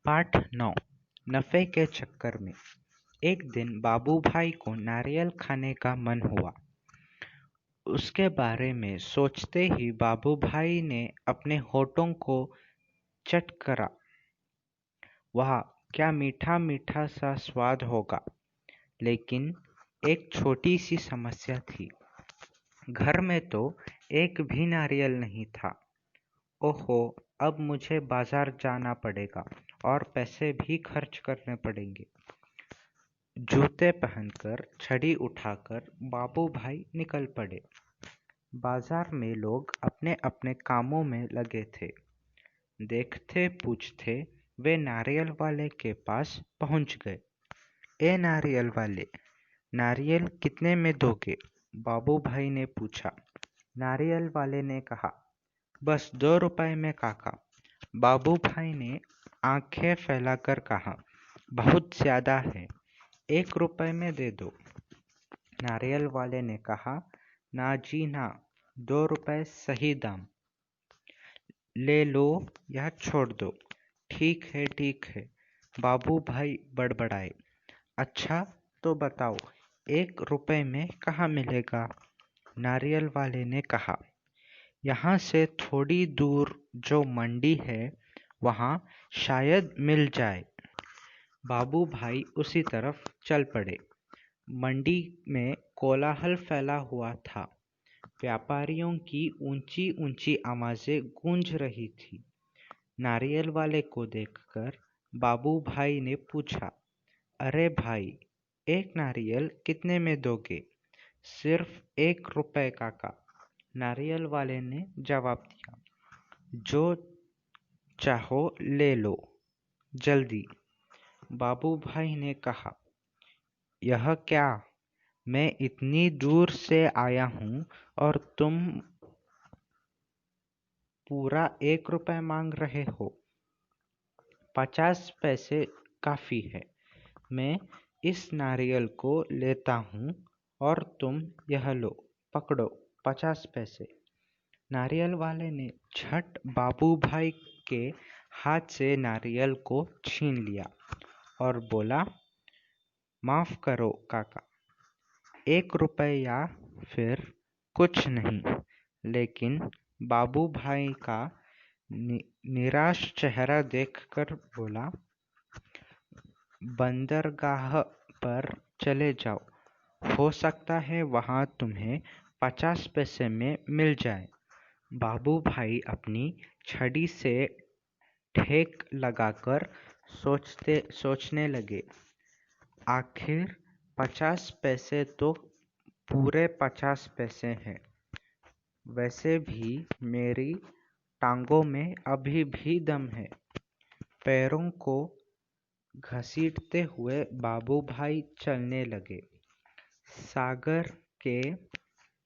पाठ 9 नफ़े के चक्कर में। एक दिन बाबू भाई को नारियल खाने का मन हुआ। उसके बारे में सोचते ही बाबू भाई ने अपने होठों को चट करा। वाह, क्या मीठा मीठा सा स्वाद होगा। लेकिन एक छोटी सी समस्या थी। घर में तो एक भी नारियल नहीं था। ओहो, अब मुझे बाजार जाना पड़ेगा और पैसे भी खर्च करने पड़ेंगे। जूते पहनकर, छड़ी उठाकर बाबू भाई निकल पड़े। बाजार में लोग अपने अपने कामों में लगे थे। देखते पूछते वे नारियल वाले के पास पहुंच गए। ए नारियल वाले, नारियल कितने में दोगे? बाबू भाई ने पूछा। नारियल वाले ने कहा, बस 2 रुपए में काका। बाबू भाई ने आंखें फैलाकर कहा, बहुत ज्यादा है, 1 रुपए में दे दो। नारियल वाले ने कहा, ना जी ना, 2 रुपए सही दाम। ले लो या छोड़ दो। ठीक है ठीक है, बाबू भाई बड़बड़ाए। अच्छा तो बताओ, 1 रुपए में कहाँ मिलेगा? नारियल वाले ने कहा, यहाँ से थोड़ी दूर जो मंडी है वहाँ शायद मिल जाए। बाबू भाई उसी तरफ चल पड़े। मंडी में कोलाहल फैला हुआ था। व्यापारियों की ऊंची ऊंची आवाजें गूंज रही थी। नारियल वाले को देखकर बाबू भाई ने पूछा, अरे भाई, एक नारियल कितने में दोगे? सिर्फ 1 रुपए काका। नारियल वाले ने जवाब दिया। जो चाहो ले लो, जल्दी। बाबू भाई ने कहा, यह क्या, मैं इतनी दूर से आया हूँ और तुम पूरा 1 रुपए मांग रहे हो। 50 पैसे काफी है। मैं इस नारियल को लेता हूँ और तुम यह लो, पकड़ो 50 पैसे। नारियल वाले ने झट बाबू भाई के हाथ से नारियल को छीन लिया और बोला, माफ करो काका, 1 रुपए या फिर कुछ नहीं। लेकिन बाबू भाई का निराश चेहरा देखकर बोला, बंदरगाह पर चले जाओ, हो सकता है वहां तुम्हें 50 पैसे में मिल जाए। बाबू भाई अपनी छड़ी से ठेक लगाकर सोचने लगे। आखिर 50 पैसे तो पूरे 50 पैसे हैं। वैसे भी मेरी टांगों में अभी भी दम है। पैरों को घसीटते हुए बाबू भाई चलने लगे। सागर के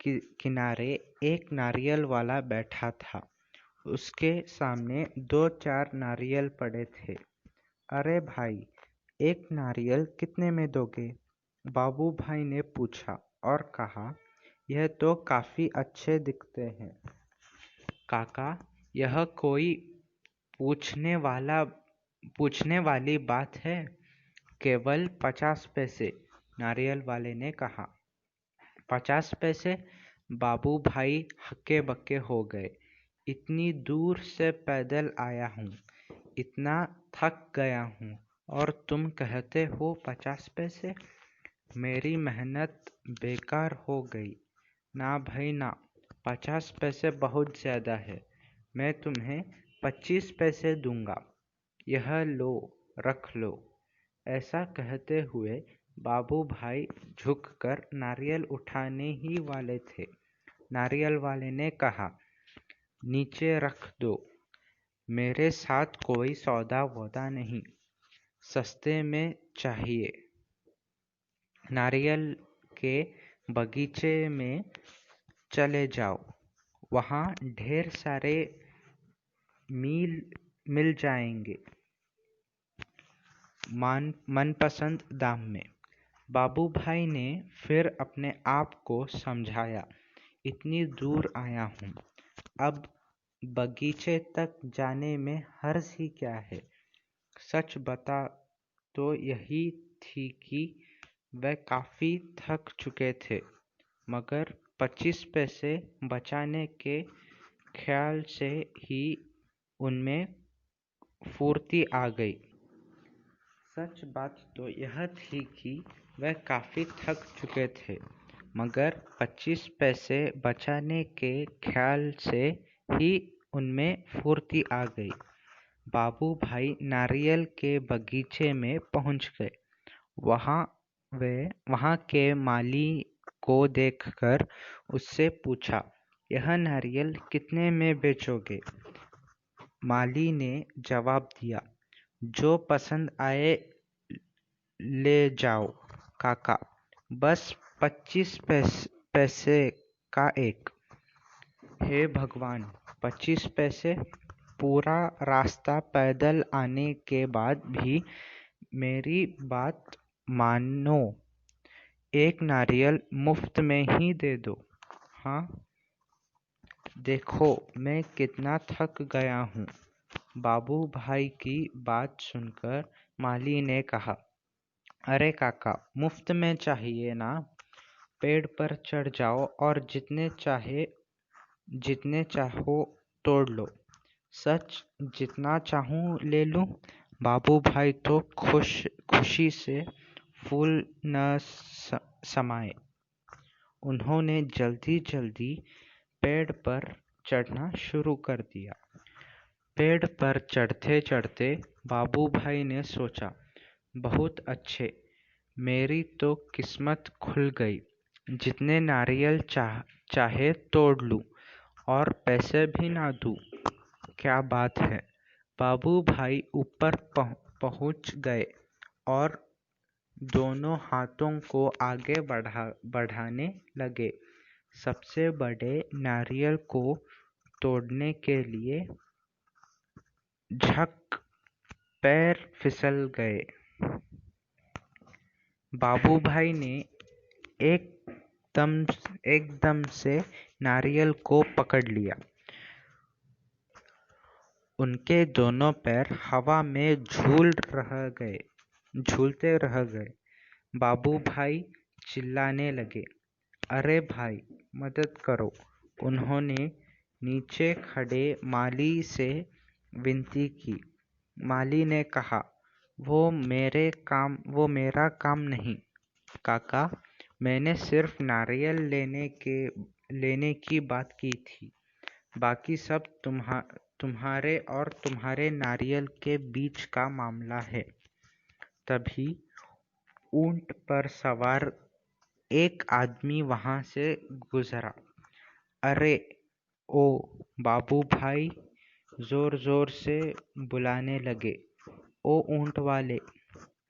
किनारे एक नारियल वाला बैठा था। उसके सामने 2-4 नारियल पड़े थे। अरे भाई, एक नारियल कितने में दोगे? बाबू भाई ने पूछा और कहा, यह तो काफी अच्छे दिखते हैं। काका, यह कोई पूछने वाली बात है? केवल 50 पैसे, नारियल वाले ने कहा। 50 पैसे? बाबू भाई हक्के बक्के हो गए। इतनी दूर से पैदल आया हूँ, इतना थक गया हूँ और तुम कहते हो 50 पैसे? मेरी मेहनत बेकार हो गई। ना भाई ना, 50 पैसे बहुत ज़्यादा है। मैं तुम्हें 25 पैसे दूंगा। यह लो, रख लो। ऐसा कहते हुए बाबू भाई झुककर नारियल उठाने ही वाले थे। नारियल वाले ने कहा, नीचे रख दो, मेरे साथ कोई सौदा वौदा नहीं, सस्ते में चाहिए। नारियल के बगीचे में चले जाओ, वहाँ ढेर सारे मिल जाएंगे मनपसंद दाम में। बाबू भाई ने फिर अपने आप को समझाया, इतनी दूर आया हूँ, अब बगीचे तक जाने में हर्ज ही क्या है। सच बता तो यही थी कि वे काफ़ी थक चुके थे, मगर 25 पैसे बचाने के ख्याल से ही उनमें फुर्ती आ गई। सच बात तो यह थी कि वे काफ़ी थक चुके थे, मगर 25 पैसे बचाने के ख्याल से ही उनमें फुर्ती आ गई। बाबू भाई नारियल के बगीचे में पहुंच गए। वहां के माली को देखकर उससे पूछा, यह नारियल कितने में बेचोगे? माली ने जवाब दिया, जो पसंद आए ले जाओ काका, बस 25 पैसे का एक। हे भगवान, 25 पैसे! पूरा रास्ता पैदल आने के बाद भी मेरी बात मानो, एक नारियल मुफ्त में ही दे दो। हाँ, देखो मैं कितना थक गया हूँ। बाबू भाई की बात सुनकर माली ने कहा, अरे काका, मुफ्त में चाहिए ना? पेड़ पर चढ़ जाओ और जितने चाहो तोड़ लो। सच, जितना चाहूँ ले लूँ? बाबू भाई तो खुशी से फूल न समाये। उन्होंने जल्दी पेड़ पर चढ़ना शुरू कर दिया। पेड़ पर चढ़ते-चढ़ते बाबू भाई ने सोचा, बहुत अच्छे, मेरी तो किस्मत खुल गई। जितने नारियल चाहे तोड़ लूं और पैसे भी ना दूं। क्या बात है! बाबू भाई ऊपर पहुंच गए और दोनों हाथों को आगे बढ़ाने लगे। सबसे बड़े नारियल को तोड़ने के लिए झक पैर फिसल गए। बाबू भाई ने एकदम से नारियल को पकड़ लिया। उनके दोनों पैर हवा में झूलते रह गए। बाबू भाई चिल्लाने लगे, अरे भाई, मदद करो! उन्होंने नीचे खड़े माली से विनती की। माली ने कहा, वो मेरा काम नहीं काका, मैंने सिर्फ नारियल लेने की बात की थी। बाकी सब तुम्हारे और तुम्हारे नारियल के बीच का मामला है। तभी ऊंट पर सवार एक आदमी वहां से गुजरा। अरे ओ बाबू भाई, जोर-जोर से बुलाने लगे, ओ ऊंट वाले,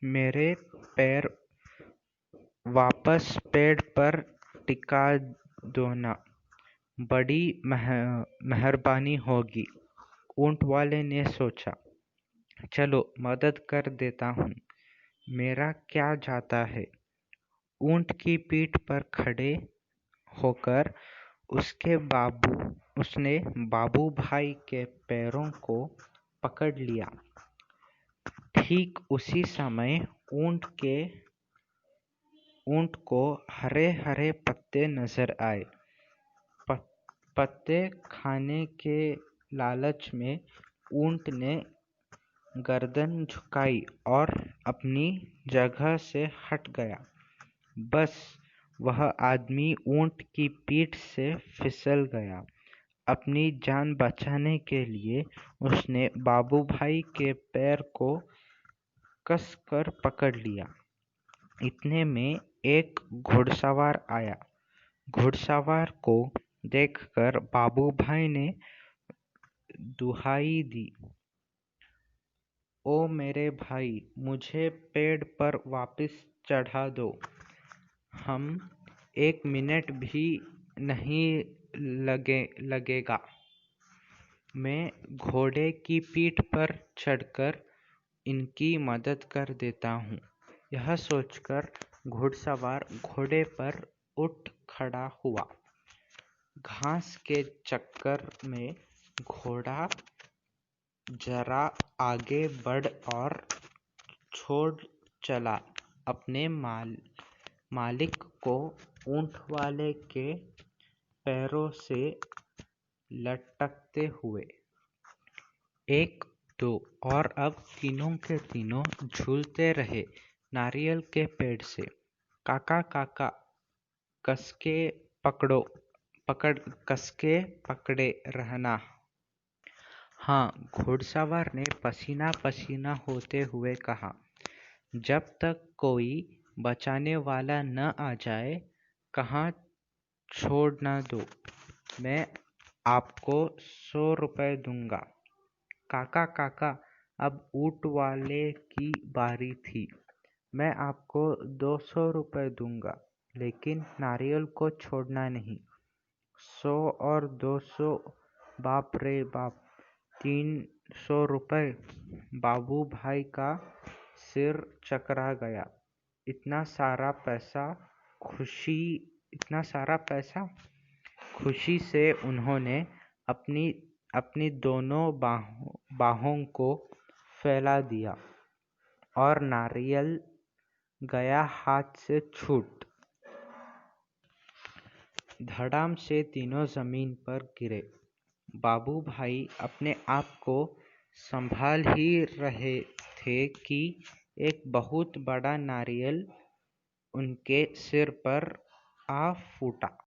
मेरे पैर वापस पेड़ पर टिका दो ना, बड़ी मेहरबानी होगी। ऊंट वाले ने सोचा, चलो मदद कर देता हूँ, मेरा क्या जाता है। ऊंट की पीठ पर खड़े होकर उसने बाबू भाई के पैरों को पकड़ लिया। ठीक उसी समय ऊंट को हरे-हरे पत्ते नजर आए। पत्ते खाने के लालच में ऊंट ने गर्दन झुकाई और अपनी जगह से हट गया। बस वह आदमी ऊंट की पीठ से फिसल गया। अपनी जान बचाने के लिए उसने बाबू भाई के पैर को कसकर पकड़ लिया। इतने में एक घुड़सवार आया। घुड़सवार को देखकर बाबू भाई ने दुहाई दी, ओ मेरे भाई, मुझे पेड़ पर वापस चढ़ा दो। हम 1 मिनट भी नहीं लगेगा। मैं घोड़े की पीठ पर चढ़कर इनकी मदद कर देता हूँ। यह सोचकर घुड़सवार घोड़े पर उठ खड़ा हुआ। घास के चक्कर में घोड़ा जरा आगे बढ़ और छोड़ चला अपने मालिक को ऊंट वाले के पैरों से लटकते हुए। एक, दो और अब तीनों के तीनों झूलते रहे नारियल के पेड़ से। काका काका कसके पकड़े रहना। हाँ, घुड़सवार ने पसीना पसीना होते हुए कहा। जब तक कोई बचाने वाला न आ जाए, कहाँ छोड़ न दो। मैं आपको 100 रुपए दूंगा। काका काका, अब ऊंट वाले की बारी थी। मैं आपको 200 रुपए दूंगा, लेकिन नारियल को छोड़ना नहीं। 100 और 200, बाप रे बाप, 300 रुपए। बाबू भाई का सिर चकरा गया। इतना सारा पैसा। खुशी से उन्होंने अपनी दोनों बाहों को फैला दिया और नारियल गया हाथ से छूट। धड़ाम से तीनों जमीन पर गिरे। बाबू भाई अपने आप को संभाल ही रहे थे कि एक बहुत बड़ा नारियल उनके सिर पर आ फूटा।